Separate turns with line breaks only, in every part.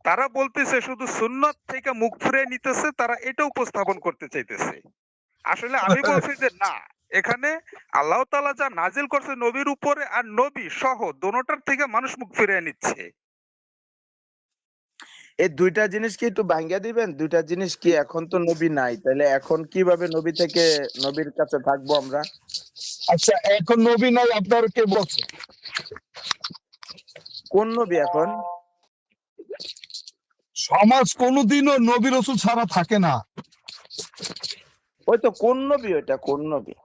তারা বলতেছে শুধু সুন্নত থেকে মুখ ফিরিয়ে নিতেছে, তারা এটা উপস্থাপন করতে চাইতেছে। আসলে আমি বলছি যে না, এখানে আল্লাহ তাআলা যা নাজিল করছে নবীর উপরে আর নবী সহ দোনোটার থেকে মানুষ মুখ ফিরিয়ে নিচ্ছে।
এই দুইটা জিনিস কি একটু ভাঙ্গিয়া দিবেন? দুইটা জিনিস কি, এখন তো নবী নাই, তাহলে এখন কিভাবে নবী থেকে নবীর কাছে থাকবো আমরা?
আচ্ছা, এখন নবী নাই আপনার কে বলছে?
কোন নবী এখন?
সমাজ কোনোদিনও নবী রাসূল ছাড়া থাকে না।
ওই তো কোন নবী, ওইটা কোন নবী?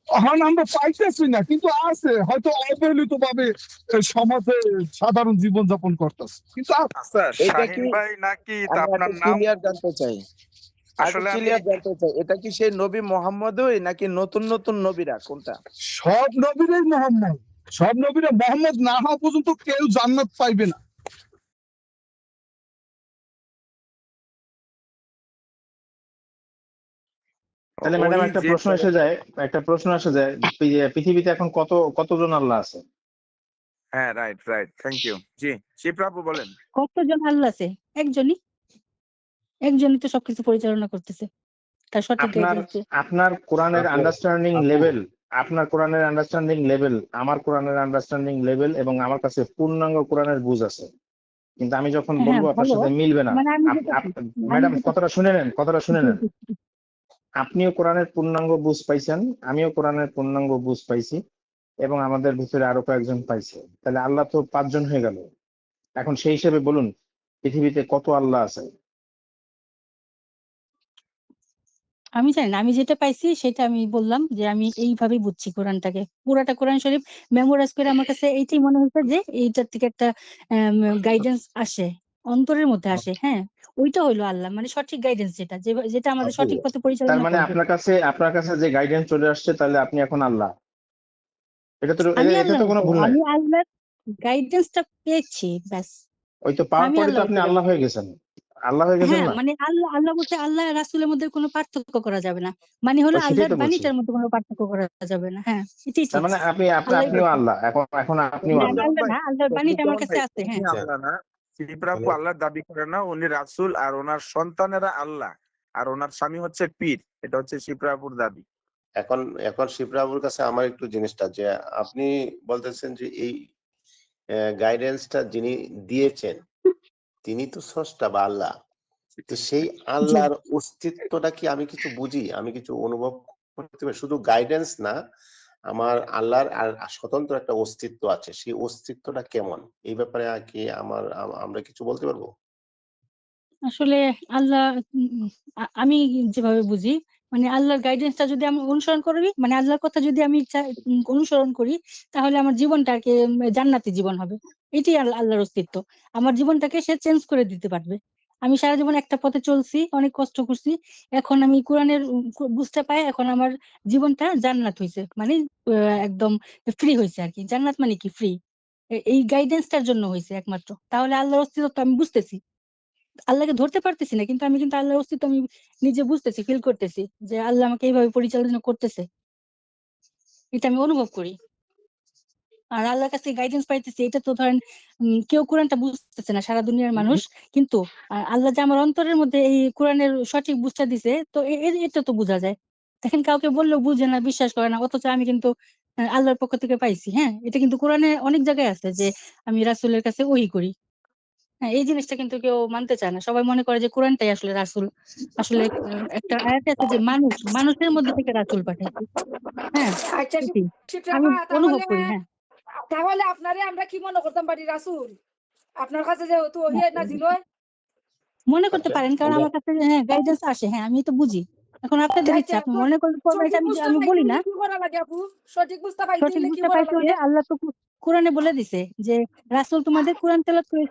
এখন আমরা পাইতেছি না, কিন্তু আছে হয়তো অবহেলিত ভাবে সমাজে সাধারণ জীবন যাপন করতেছে, কিন্তু
আচ্ছা,
এটা
শাহিন
কি,
ভাই নাকি তা
আমি
আপনার
একটা
নাম?
ক্লিয়ার জানতে চাই,
আসলে আমি
এটা কি সেই নবী মোহাম্মদই নাকি নতুন নতুন নবীরা, কোনটা?
সব নবীরাই মোহাম্মদ। সব নবীরা মোহাম্মদ না হওয়া পর্যন্ত কেউ জান্নাত পাইবে না।
তাহলে ম্যাডাম
ওই
একটা
যে
প্রশ্ন এসে যায়, পৃথিবীতে এখন কতজন আল্লাহ আছে?
হ্যাঁ, রাইট রাইট, থ্যাংক ইউ। জি, শিবপ্রাপু বলেন।
কতজন আল্লাহ আছে? একজনই। একজনই তো সবকিছু পরিচালনা করতেছে, তার সঠিক
আপনার
গাইডেন্স দিয়ে।
আপনার কোরআনের
আপু,
আন্ডারস্ট্যান্ডিং
আপু,
লেভেল, আপনার কোরআনের আন্ডারস্ট্যান্ডিং লেভেল, আমার কোরআনের আন্ডারস্ট্যান্ডিং লেভেল, এবং আমার কাছে পূর্ণাঙ্গ কোরআনের বুঝ আছে, কিন্তু আমি যখন
হ্যাঁ,
বলবো আপনার
ভালো।
সাথে মিলবে না।
মানে আমি যেটা আমি
ম্যাডাম
যেটা
কথাটা শুনে নেন, কথাটা শুনে
জি,
নেন।
জি, জি।
আপনিও কোরআনের পূর্ণাঙ্গ বুঝ পাইছেন, আমিও কোরআনের পূর্ণাঙ্গ বুঝ পাইছি, এবং আমাদের ভিতরে আরো কয়েকজন পাইছে। তাহলে আল্লাহ তো 5 জন হয়ে গেল। এখন সেই হিসেবে বলুন পৃথিবীতে কত আল্লাহ আছে?
আমি জানি না, আমি যেটা পাইছি সেটা আমি বললাম যে আমি এইভাবেই বুঝছি কোরআনটাকে। পুরাটা কোরআন শরীফ মেমোরাইজ করে আমার কাছে এইটাই মনে হয়েছে যে এইটার থেকে একটা গাইডেন্স আসে, অন্তরের মধ্যে আসে। হ্যাঁ, ওইটা হইলো আল্লাহ, মানে সঠিক গাইডেন্স, যেটা আমাদের
আপু,
সঠিক পথে
তার
পরিচালনা
মানে
করবে।
আপনার কাছে যে গাইডেন্স চলে আসছে, তাহলে আপনি এখন আল্লাহ।
আমি
এতে
আল্লাহ
তো
না
কোনো
তো,
ভুল নাই।
আমি আল্লাহর গাইডেন্সটা পেয়েছি, ব্যাস।
ওই তো পাওয়ার
আমি
পরে তো
আল্লাহ
আপনি
হতে
আল্লাহ
যাবো।
হয়ে গেছেন। আল্লাহ হয়ে গেছেন
হ্যাঁ,
না?
মানে আল্লাহ আল্লাহ বলতে আল্লাহ রাসূলের মধ্যে কোনো পার্থক্য করা যাবে না। মানে হলো
সেটাই
আল্লাহর
তো বলছি।
বাণীটার মধ্যে কোনো পার্থক্য করা যাবে না। হ্যাঁ, এটাই
তার
ঠিক।
মানে
আল্লাহই
আপনিও
বলছে।
আল্লাহ, এখন আপনিও
না, আমি
আল্লাহ।
আল্লাহ না, আল্লাহর বাণীটা আমার কাছে
ভাই,
আছে।
উনি
হ্যাঁ।
আল্লাহ না। শিবপ্রাপু আল্লাহর দাবি করে না, উনি রাসূল, আর ওনার সন্তানেরা আল্লাহ, আর ওনার স্বামী হচ্ছে পীর। এটা হচ্ছে শিবপ্রাপুর দাবি।
এখন এখন শিবরাবুর কাছে আমার একটু জিনিসটা যে আপনি বলতেছেন যে এই গাইডেন্সটা যিনি দিয়েছেন তিনি তো স্রষ্টা বা আল্লাহ। তো সেই
জি।
আল্লাহর অস্তিত্বটা কি আমি কিছু বুঝি, আমি কিছু অনুভব করতে পারি? শুধু গাইডেন্স না, আমার আল্লাহর আর স্বতন্ত্র একটা অস্তিত্ব আছে, সেই অস্তিত্বটা কেমন, এই ব্যাপারে আর কি আমরা কিছু বলতে পারবো?
আসলে আল্লাহ, আমি যেভাবে বুঝি, মানে আল্লাহর গাইডেন্সটা যদি আমি অনুসরণ করি, মানে আল্লাহর কথা যদি আমি অনুসরণ করি, তাহলে আমার জীবনটাকে জান্নাতি জীবন হবে। এটাই আল্লাহর অস্তিত্ব। আমার জীবনটাকে সে চেঞ্জ করে দিতে পারবে। আমি সারা জীবন একটা পথে চলছি, অনেক কষ্ট করছি, এখন আমি কোরআনের বুঝতে পাই, এখন আমার জীবনটা জান্নাত হয়েছে, মানে একদম ফ্রি হয়েছে আর কি। জান্নাত মানে কি? ফ্রি। এই গাইডেন্সটার জন্য হয়েছে একমাত্র। তাহলে আল্লাহর অস্তিত্ব তো আমি বুঝতেছি, আল্লাহকে ধরতে পারতেছি না, কিন্তু আমি কিন্তু আল্লাহর অস্তিত্ব আমি নিজে বুঝতেছি, ফিল করতেছি যে আল্লাহ আমাকে এইভাবে পরিচালনা করতেছে, এটা আমি অনুভব করি। আর আল্লাহর কাছে গাইডেন্স পাইতেছি, এটা তো ধরেন কেউ কোরআনটা বুঝতেছে না, সারা দুনিয়ার মানুষ, কিন্তু আল্লাহ যে আমার অন্তরের মধ্যে এই কোরআনের সঠিক বুঝটা দিছে, তো এটা তো বোঝা যায়। দেখেন, কাউকে বললেও বুঝে না, বিশ্বাস করে না, অথচ আমি কিন্তু আল্লাহর পক্ষ থেকে পাইছি। হ্যাঁ, এটা কিন্তু কোরআনে অনেক জায়গায় আছে যে আমি রাসূলের কাছে ওহী করি। হ্যাঁ, এই জিনিসটা কিন্তু কেউ মানতে চায় না। সবাই মনে করে যে কোরআনটাই আসলে রাসূল। আসলে একটা আয়াতে আছে যে মানুষের মধ্যে থেকে রাসূল পাঠাইছি। হ্যাঁ,
আচ্ছা,
এটাই আমি
শিপ্রাপা,
অনুভব
তাহলে
করি। হ্যাঁ,
তাহলে আপনারে আমরা কি মনে করতাম পারি? রাসূল আপনার কাছে যেহেতু ওহী নাযিল হয়।
মনে করতে
আচ্ছা,
পারেন, কারণ
আমরা
আমার কাছে হ্যাঁ গাইডেন্স আসে। হ্যাঁ, আমি তো বুঝি। এখন আপনাদের ইচ্ছা,
আচ্ছা,
আপনি মনে করলে করবেন, এটা
সঠিক বুঝতে
আমি
পাইতে
বলি না।
হইলে কি করা লাগে আপু? সঠিক বুঝতে পাইতে
সঠিক
হইলে কি
বুঝতে
করা
পাইতে
লাগে?
হলে আল্লাহ তো কোরআনে বলে দিছে যে রাসূল তোমাদের কোরআন তেলাওয়াত করে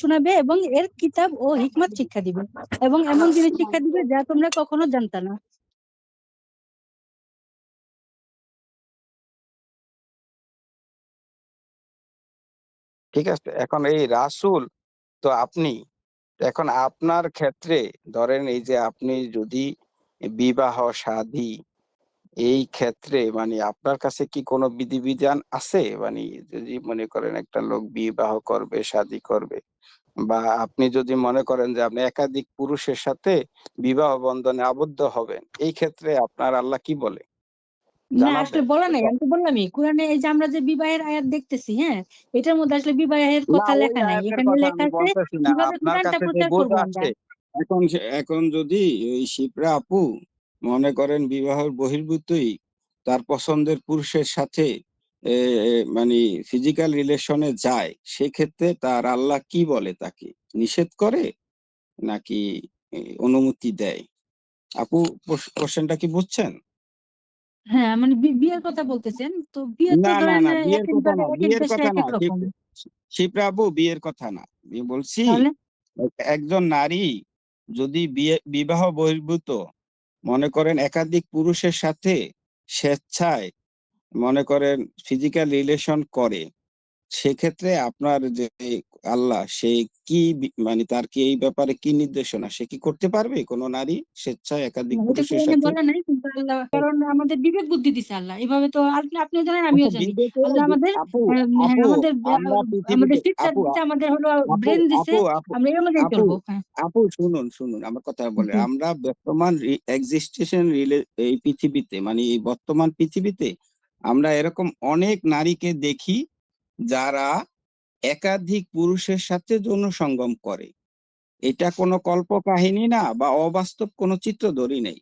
শোনাবে এবং এর কিতাব ও হিকমত শিক্ষা দিবে, এবং এমন জিনিস শিক্ষা দিবে যা তোমরা কখনো জানতা না।
ঠিক আছে, এখন এই রাসূল তো আপনি, এখন আপনার ক্ষেত্রে ধরেন এই যে আপনি যদি বিবাহ শাদী এই ক্ষেত্রে মানে আপনার কাছে কি কোনো বিধিবিধান আছে? মানে যদি মনে করেন একটা লোক বিবাহ করবে, শাদী করবে, বা আপনি যদি মনে করেন যে আপনি একাধিক পুরুষের সাথে বিবাহ বন্ধনে আবদ্ধ হবেন, এই ক্ষেত্রে আপনার আল্লাহ কি বলে
না আসলে
জানাবেন?
বলা নাই, আমি তো বললামই কোরআনে এই যে আমরা যে বিবাহের আয়াত দেখতেছি, হ্যাঁ, এটার মধ্যে আসলে বিবাহের
না,
কথা
ওই
লেখা নাই,
আয়াতের
এখানে
কথা
লেখা
আমি
আছে
বলতেছি না।
কিভাবে
আপনার
কোরআনটা
কাছে যে
প্রচার
বোঝ
করবো আমরা।
আছে, এখন যদি ওই শিপ্রা আপু মনে করেন বিবাহ বহির্ভূতই তার পছন্দের পুরুষের সাথে মানে ফিজিক্যাল রিলেশনে যায়, সেক্ষেত্রে তার আল্লাহ কি বলে, তাকে নিষেধ করে নাকি অনুমতি দেয়? আপু কোশ্চেনটা কি বুঝছেন?
হ্যাঁ মানে বিয়ের কথা বলতেছেন, তো বিয়ে তো
না না
ধরেন
না, বিয়ের
এক এক
কথা না,
জায়গায় এক এক
বিয়ের
দেশে
কথা
এক
না,
এক রকম।
শিপ্রা আপু বিয়ের কথা না, আমি বলছি
তাহলে
একজন নারী যদি বিবাহ বহির্ভূত মনে করেন একাধিক পুরুষের সাথে স্বেচ্ছায় মনে করেন ফিজিক্যাল রিলেশন করে, সেক্ষেত্রে আপনার যে আল্লাহ সে কি মানে তার কি এই ব্যাপারে কি নির্দেশনা, সে কি করতে পারবে কোনো নারী স্বেচ্ছায় একাধিক
না, এটা
পুরুষের
কোরআনে
সাথে?
বলা নাই, কিন্তু আল্লাহ কারণ আমাদের বিবেক বুদ্ধি দিছে আল্লাহ, এভাবে তো আপনিও জানেন আমিও
আচ্ছা,
জানি।
বিবেকে
আল্লাহ আমাদের
আপু
হ্যাঁ,
আপু
আমাদের
আমরা
আমাদের
পৃথিবীতে
ফিচার
আপু
দিছে, আমাদের হলো
আপু
ব্রেন দিছে,
আপু আপু
আমরা এর অনুযায়ী
আপু
চলবো। হ্যাঁ
আপু শুনুন শুনুন আমার কথা বলে,
জি।
আমরা বর্তমান এক্সিস্টেশন এই পৃথিবীতে মানে এই বর্তমান পৃথিবীতে আমরা এরকম অনেক নারীকে দেখি যারা একাধিক পুরুষের সাথে যৌন সঙ্গম করে। এটা কোনো কল্পকাহিনী না বা অবাস্তব কোনো চিত্র ধরি নেই।